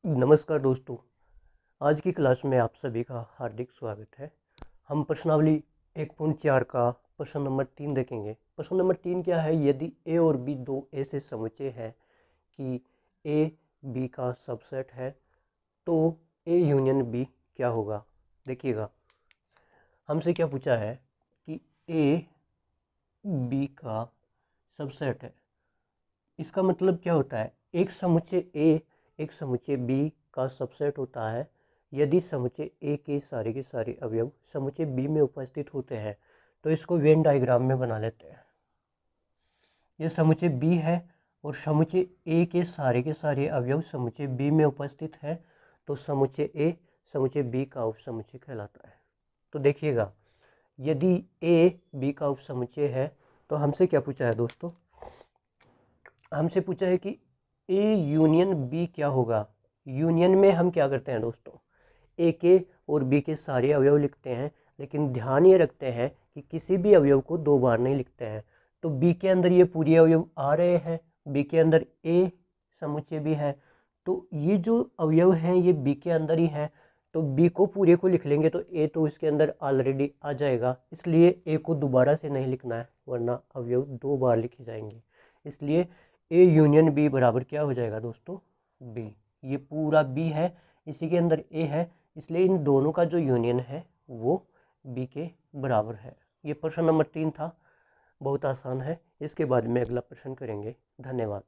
नमस्कार दोस्तों, आज की क्लास में आप सभी का हार्दिक स्वागत है। हम प्रश्नावली 1.4 का प्रश्न नंबर 3 देखेंगे। प्रश्न नंबर 3 क्या है? यदि ए और बी दो ऐसे समुच्चय हैं कि ए बी का सबसेट है तो ए यूनियन बी क्या होगा। देखिएगा, हमसे क्या पूछा है कि ए बी का सबसेट है। इसका मतलब क्या होता है? एक समुच्चय ए एक समुच्चय बी का सबसेट होता है यदि समुच्चय ए के सारे अवयव समुच्चय बी में उपस्थित होते हैं। तो इसको वेन डायग्राम में बना लेते हैं। ये समुच्चय बी है और समुच्चय ए के सारे अवयव समुच्चय बी में उपस्थित है, तो समुच्चय ए समुच्चय बी का उपसमुच्चय कहलाता है। तो देखिएगा, यदि ए बी का उपसमुच्चय है तो हमसे क्या पूछा है दोस्तों? हमसे पूछा है कि ए यूनियन बी क्या होगा। यूनियन में हम क्या करते हैं दोस्तों? ए के और बी के सारे अवयव लिखते हैं, लेकिन ध्यान ये रखते हैं कि किसी भी अवयव को दो बार नहीं लिखते हैं। तो बी के अंदर ये पूरे अवयव आ रहे हैं, बी के अंदर ए समुच्चय भी है, तो ये जो अवयव हैं ये बी के अंदर ही हैं। तो बी को पूरे को लिख लेंगे तो ए तो इसके अंदर ऑलरेडी आ जाएगा, इसलिए ए को दोबारा से नहीं लिखना है, वरना अवयव दो बार लिखे जाएंगे। इसलिए ए यूनियन बी बराबर क्या हो जाएगा दोस्तों? बी। ये पूरा बी है, इसी के अंदर ए है, इसलिए इन दोनों का जो यूनियन है वो बी के बराबर है। ये प्रश्न नंबर 3 था, बहुत आसान है। इसके बाद में अगला प्रश्न करेंगे। धन्यवाद।